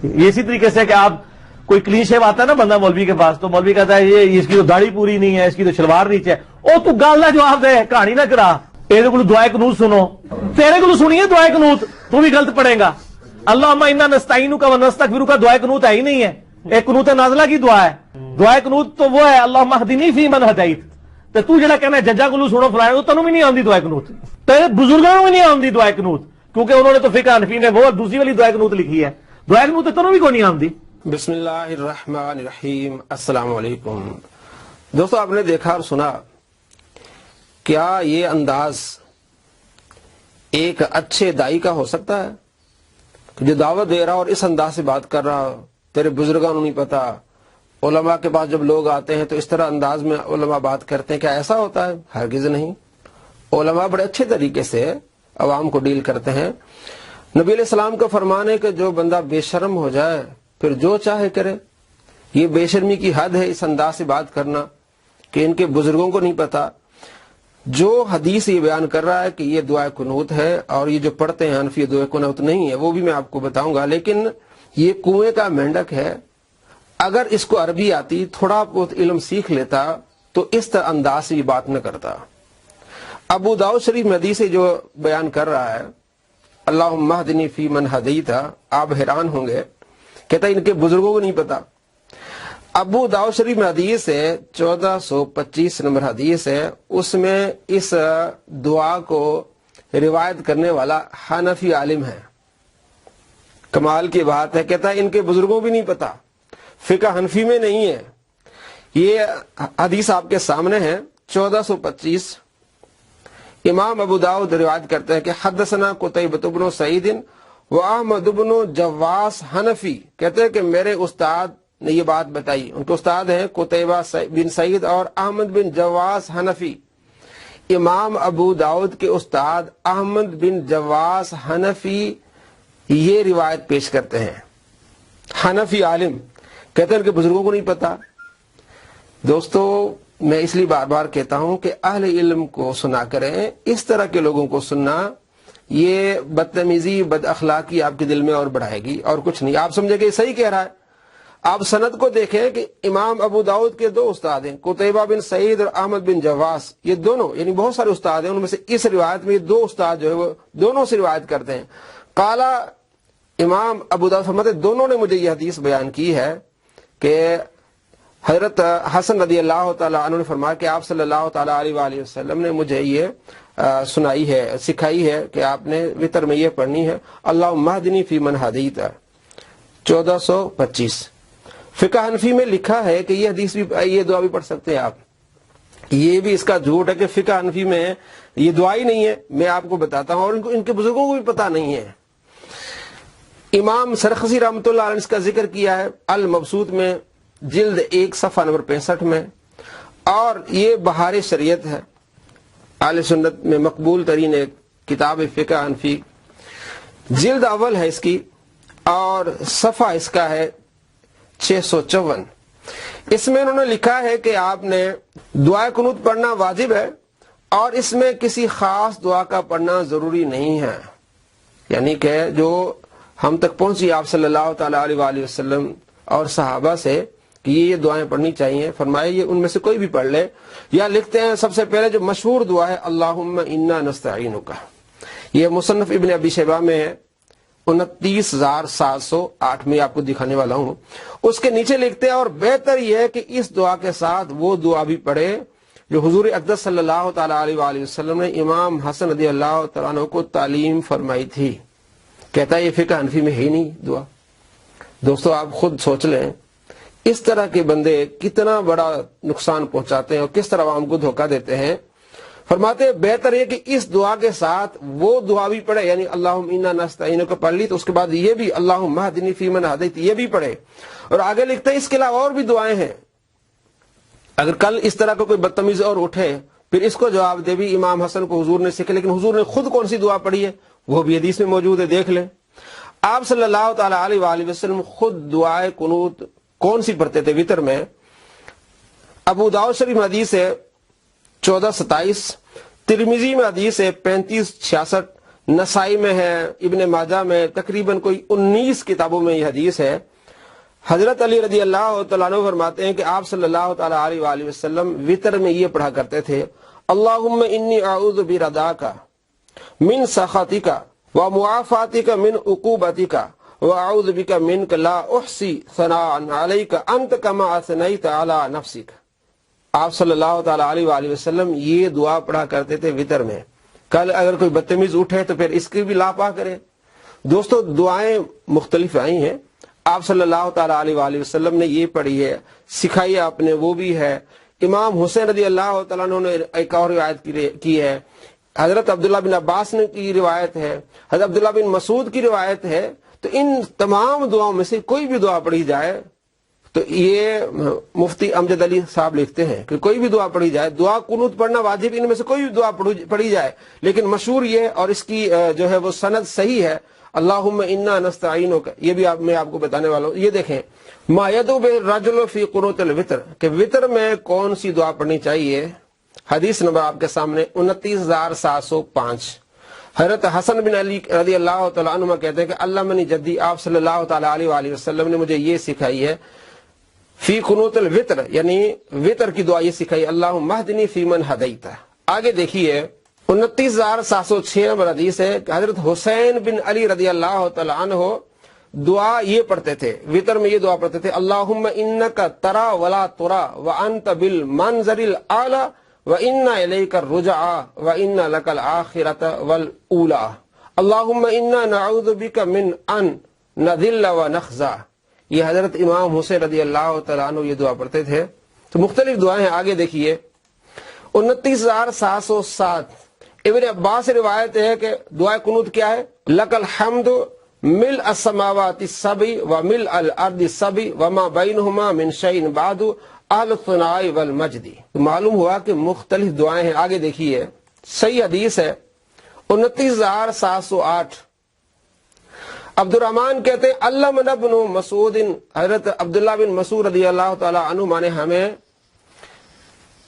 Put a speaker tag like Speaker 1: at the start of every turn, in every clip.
Speaker 1: یہ اسی طریقے سے کہ آپ کوئی کلین شیو آتا ہے نا بندہ مولوی کے پاس، تو مولوی کہتا ہے یہ اس کی تو داڑھی پوری نہیں ہے، اس کی تو شلوار نیچے ہے، او تو گل نہ جواب دے، کہانی نہ کرا، تیرے کو دعائے قنوت سنو، تیرے کو سنیے دعائے قنوت، تو بھی غلط پڑھے گا۔ اللہم انا نستعینک و نستغفرک کا دعائے قنوت ہے ہی نہیں ہے، ایک قنوت نازلہ کی دعا ہے۔ دعائے قنوت تو وہ ہے اللہم اہدنی فی من ہدیت، تو جڑا کہنا ہے ججا کو سنو فلانا، تینوں بھی نہیں آندی دعائے قنوت، تیرے بزرگوں بھی نہیں آندی دعائے قنوت، کیونکہ انہوں نے تو فقہ حنفی نے وہ دوسری والی دعائے قنوت لکھی ہے، دعائے قنوت تینوں بھی کوئی نہیں آندی۔
Speaker 2: بسم اللہ الرحمن الرحیم۔ السلام علیکم دوستو، آپ نے دیکھا اور سنا، کیا یہ انداز ایک اچھے دائی کا ہو سکتا ہے کہ جو دعوت دے رہا اور اس انداز سے بات کر رہا، تیرے بزرگوں کو نہیں پتا، علماء کے پاس جب لوگ آتے ہیں تو اس طرح انداز میں علماء بات کرتے ہیں، کیا ایسا ہوتا ہے؟ ہرگز نہیں۔ علماء بڑے اچھے طریقے سے عوام کو ڈیل کرتے ہیں۔ نبی علیہ السلام کا فرمان ہے کہ جو بندہ بے شرم ہو جائے پھر جو چاہے کرے، یہ بے شرمی کی حد ہے اس انداز سے بات کرنا کہ ان کے بزرگوں کو نہیں پتا۔ جو حدیث یہ بیان کر رہا ہے کہ یہ دعائے قنوت ہے، اور یہ جو پڑھتے ہیں حنفی دعائے قنوت نہیں ہے، وہ بھی میں آپ کو بتاؤں گا، لیکن یہ کنویں کا مینڈک ہے۔ اگر اس کو عربی آتی، تھوڑا بہت علم سیکھ لیتا تو اس طرح انداز سے یہ بات نہ کرتا۔ ابو داؤد شریف میں حدیث جو بیان کر رہا ہے اللہم اہدنی فی من ہدیت، آپ حیران ہوں گے، کہتا ہے ان کے بزرگوں کو نہیں پتا۔ ابو داؤد شریف میں حدیث ہے 1425 نمبر حدیث ہے، اس میں اس دعا کو روایت کرنے والا حنفی عالم ہے۔ کمال کی بات ہے، کہتا ہے ان کے بزرگوں بھی نہیں پتا، فقہ حنفی میں نہیں ہے۔ یہ حدیث آپ کے سامنے ہے 1425۔ امام ابو داؤد روایت کرتے ہیں کہ حدثنا قتیبۃ بن سعید و احمد بن جواس حنفی، کہتے ہیں کہ میرے استاد نے یہ بات بتائی، ان کے استاد ہیں قتیبہ بن سعید اور احمد بن جواس حنفی۔ امام ابو داؤد کے استاد احمد بن جواس حنفی یہ روایت پیش کرتے ہیں، حنفی عالم، کہتے ہیں ان کے بزرگوں کو نہیں پتا۔ دوستو، میں اس لیے بار بار کہتا ہوں کہ اہل علم کو سنا کریں، اس طرح کے لوگوں کو سننا یہ بدتمیزی بد اخلاقی آپ کے دل میں اور بڑھائے گی اور کچھ نہیں۔ آپ سمجھے کہ یہ صحیح کہہ رہا ہے، آپ سند کو دیکھیں کہ امام ابو داؤد کے دو استاد ہیں، قتیبہ بن سعید اور احمد بن جواس، یہ دونوں یعنی بہت سارے استاد ہیں، ان میں سے اس روایت میں یہ دو استاد جو ہے وہ دونوں سے روایت کرتے ہیں۔ قالا، امام ابو داؤد فرماتے دونوں نے مجھے یہ حدیث بیان کی ہے کہ حضرت حسن رضی اللہ تعالیٰ عنہ نے فرمایا کہ آپ صلی اللہ تعالیٰ علیہ وآلہ وسلم نے مجھے یہ سنائی ہے، سکھائی ہے کہ آپ نے وتر میں یہ پڑھنی ہے اللہم اہدنی فی من ہدیت، 1425۔ فقہ حنفی میں لکھا ہے کہ یہ حدیث بھی، یہ دعا بھی پڑھ سکتے ہیں آپ۔ یہ بھی اس کا جھوٹ ہے کہ فقہ حنفی میں یہ دعا ہی نہیں ہے، میں آپ کو بتاتا ہوں، اور ان کے بزرگوں کو بھی پتہ نہیں ہے۔ امام سرخسی رحمۃ اللہ علیہ نے اس کا ذکر کیا ہے المبسوط میں، جلد 1 صفحہ نمبر 65 میں، اور یہ بہار شریعت ہے، اہل سنت میں مقبول ترین ایک کتاب فقہ حنفی، جلد اول ہے اس کی، اور صفحہ اس کا ہے 654۔ اس میں انہوں نے لکھا ہے کہ آپ نے دعائے قنوت پڑھنا واجب ہے، اور اس میں کسی خاص دعا کا پڑھنا ضروری نہیں ہے، یعنی کہ جو ہم تک پہنچی آپ صلی اللہ تعالیٰ علیہ وآلہ وسلم اور صحابہ سے کہ یہ دعائیں پڑھنی چاہیے، فرمائے یہ ان میں سے کوئی بھی پڑھ لے۔ یا لکھتے ہیں سب سے پہلے جو مشہور دعا ہے اللہم انا نستعینک، یہ مصنف ابن ابی شیبہ میں ہے 29708 میں آپ کو دکھانے والا ہوں۔ اس کے نیچے لکھتے ہیں اور بہتر یہ ہے کہ اس دعا کے ساتھ وہ دعا بھی پڑھے جو حضور اقدس صلی اللہ تعالیٰ علیہ وآلہ وسلم نے امام حسن رضی اللہ تعالیٰ عنہ کو تعلیم فرمائی تھی۔ کہتا ہے یہ فقہ حنفی میں ہی نہیں دعا۔ دوستو، آپ خود سوچ لیں اس طرح کے بندے کتنا بڑا نقصان پہنچاتے ہیں اور کس طرح عوام کو دھوکہ دیتے ہیں۔ فرماتے ہیں بہتر ہے کہ اس دعا کے ساتھ وہ دعا بھی پڑھے، یعنی اللہم انا نستعینک کو پڑھ لی تو اس کے بعد یہ بھی اللہم اہدنی فی من ہدیت یہ بھی پڑھے۔ اور آگے لکھتے ہیں اس کے علاوہ اور بھی دعائیں ہیں، اگر کل اس طرح کا کوئی بدتمیز اور اٹھے پھر اس کو جواب دے بھی امام حسن کو حضور نے سکھے، لیکن حضور نے خود کون سی دعا پڑھی ہے وہ بھی حدیث میں موجود ہے، دیکھ لیں۔ آپ صلی اللہ تعالیٰ علیہ وآلہ وسلم خود دعائے قنوت کون سی پڑھتے تھے وتر میں؟ ابو داؤد شریف میں حدیث ہے 1427، ترمذی میں حدیث ہے 3566، نسائی میں ہے, ابن ماجہ میں, تقریباً کوئی 19 کتابوں میں یہ حدیث ہے. حضرت علی رضی اللہ تعالیٰ عنہ فرماتے ہیں کہ آپ صلی اللہ تعالیٰ علیہ وآلہ وسلم وطر میں یہ پڑھا کرتے تھے, اللہم انی اعوذ برضاک من سخطک ومعافاتک من عقوبتک واعوذ بک منک لا احصی ثناء علیک انت کما اثنیت علی نفسک. آپ صلی اللہ تعالیٰ علیہ وآلہ وسلم یہ دعا پڑھا کرتے تھے وطر میں. کل اگر کوئی بدتمیز اٹھے تو پھر اس کی بھی لاپا کرے. دوستو دعائیں مختلف آئی ہیں, آپ صلی اللہ تعالیٰ علیہ وآلہ وسلم نے یہ پڑھی ہے, سکھائی آپ نے وہ بھی ہے. امام حسین رضی اللہ تعالیٰ عنہ نے ایک اور روایت کی ہے, حضرت عبداللہ بن عباس نے کی روایت ہے, حضرت عبداللہ بن مسعود کی روایت ہے. تو ان تمام دعاؤں میں سے کوئی بھی دعا پڑھی جائے تو یہ مفتی امجد علی صاحب لکھتے ہیں کہ کوئی بھی دعا پڑھی جائے, دعا قنوت پڑھنا واجب, ان میں سے کوئی بھی دعا پڑھی جائے, لیکن مشہور یہ اور اس کی جو ہے وہ سند صحیح ہے, اللہم انا نستعینک. یہ بھی میں آپ کو بتانے والا ہوں. یہ دیکھیں, ما یدعو بالرجل فی قنوت الوتر, کہ وطر میں کون سی دعا پڑھنی چاہیے. حدیث نمبر آپ کے سامنے 29705. حضرت حسن بن علی رضی اللہ تعالیٰ عنہ کہتے ہیں کہ علمنی جدی, آپ صلی اللہ تعالیٰ علیہ وآلہ وسلم نے مجھے یہ سکھائی ہے, فی قنوت الوتر, یعنی وطر کی دعا یہ سکھائی, اللہم اہدنی فی من ہدیت. آگے دیکھیے 29706 نمبر حدیث ہے کہ حضرت حسین بن علی رضی اللہ تعالیٰ عنہ دعا یہ پڑھتے تھے, وطر میں یہ دعا پڑھتے تھے, اللہم انک ترا ولا ترا وانت بالمنظر الاعلی وان الیک الرجع وان لک الآخرۃ والاولی اللہم انا نعوذ بک من ان نذل ونخزى. یہ حضرت امام حسین رضی اللہ تعالیٰ عنہ یہ دعا پڑھتے تھے. تو مختلف دعائیں ہیں. آگے دیکھیے 29707. ابن عباس سے روایت ہے کہ دعا قنوت کیا ہے, لک الحمد ملء السماوات السبع وملء الارض السبع وما بینہما من شیء بعد اہل الثناء والمجد. معلوم ہوا کہ مختلف دعائیں ہیں. آگے دیکھیے, صحیح حدیث ہے 29708. عبد الرحمن کہتے ہیں علمنا ابن مسعود, حضرت عبداللہ بن مسعود رضی اللہ تعالی عنہ نے ہمیں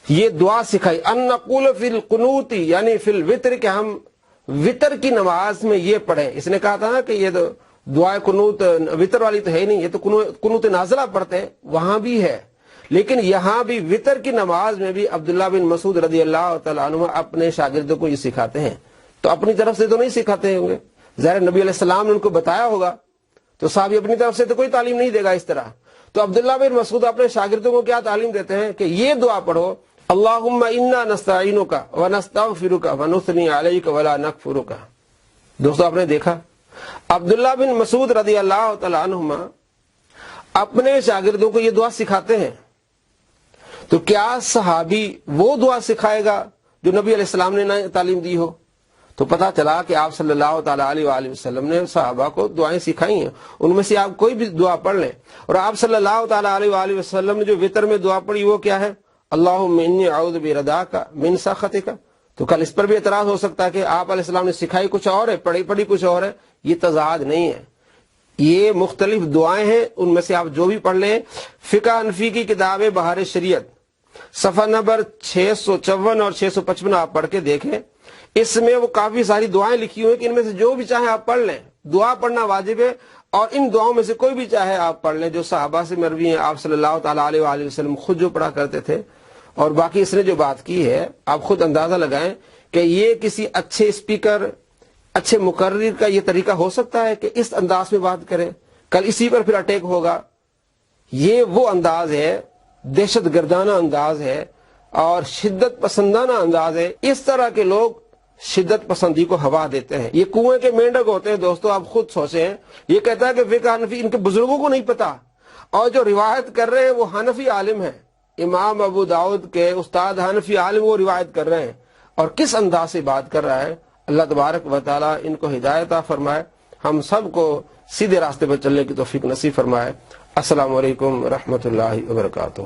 Speaker 2: یہ دعا سکھائی, ان نقول فی القنوت یعنی فی الوتر, کہ ہم وطر کی نماز میں یہ پڑھیں. اس نے کہا تھا نا کہ یہ دعا قنوت وطر والی تو ہے نہیں, یہ تو قنوت نازلہ پڑھتے ہیں, وہاں بھی ہے, لیکن یہاں بھی وطر کی نماز میں بھی عبداللہ بن مسعود رضی اللہ تعالی عنہ اپنے شاگردوں کو یہ سکھاتے ہیں. تو اپنی طرف سے تو نہیں سکھاتے ہوں گے, ظاہر نبی علیہ السلام نے ان کو بتایا ہوگا, تو صحابی اپنی طرف سے تو کوئی تعلیم نہیں دے گا اس طرح. تو عبداللہ بن مسعود اپنے شاگردوں کو کیا تعلیم دیتے ہیں کہ یہ دعا پڑھو, اللہم انا نستعینک ونستغفرک ونثنی علیک ولا نکفرک. دوستو آپ نے دیکھا عبداللہ بن مسعود رضی اللہ تعالی عنہما اپنے شاگردوں کو یہ دعا سکھاتے ہیں. تو کیا صحابی وہ دعا سکھائے گا جو نبی علیہ السلام نے تعلیم دی ہو؟ تو پتا چلا کہ آپ صلی اللہ تعالیٰ علیہ وآلہ وسلم نے صحابہ کو دعائیں سکھائی ہیں, ان میں سے آپ کوئی بھی دعا پڑھ لیں. اور آپ صلی اللہ تعالیٰ علیہ وآلہ وسلم نے جو وطر میں دعا پڑھی وہ کیا ہے, اللہم انی اعوذ برضاک من سخطک. تو کل اس پر بھی اعتراض ہو سکتا ہے کہ آپ علیہ السلام نے سکھائی کچھ اور ہے, پڑھی کچھ اور ہے. یہ تضاد نہیں ہے, یہ مختلف دعائیں ہیں, ان میں سے آپ جو بھی پڑھ لیں. فقہ حنفی کی کتاب بہار شریعت صفحہ نمبر 654 اور 655 آپ پڑھ کے دیکھیں, اس میں وہ کافی ساری دعائیں لکھی ہوئی ہیں کہ ان میں سے جو بھی چاہے آپ پڑھ لیں. دعا پڑھنا واجب ہے, اور ان دعاؤں میں سے کوئی بھی چاہے آپ پڑھ لیں جو صحابہ سے مروی ہیں, آپ صلی اللہ تعالیٰ علیہ وآلہ وسلم خود جو پڑھا کرتے تھے. اور باقی اس نے جو بات کی ہے آپ خود اندازہ لگائیں کہ یہ کسی اچھے اسپیکر, اچھے مقرر کا یہ طریقہ ہو سکتا ہے کہ اس انداز میں بات کرے, کل اسی پر پھر اٹیک ہوگا. یہ وہ انداز ہے, دہشت گردانہ انداز ہے اور شدت پسندانہ انداز ہے. اس طرح کے لوگ شدت پسندی کو ہوا دیتے ہیں. یہ کنویں کے مینڈک ہوتے ہیں. دوستو آپ خود سوچیں, یہ کہتا ہے کہ فقہ حنفی ان کے بزرگوں کو نہیں پتا, اور جو روایت کر رہے ہیں وہ حنفی عالم ہیں, امام ابو داؤد کے استاد حنفی عالم وہ روایت کر رہے ہیں, اور کس انداز سے بات کر رہا ہے. اللہ تبارک و تعالی ان کو ہدایت عطا فرمائے, ہم سب کو سیدھے راستے پر چلنے کی توفیق نصیب فرمائے. السلام علیکم ورحمۃ اللہ وبرکاتہ.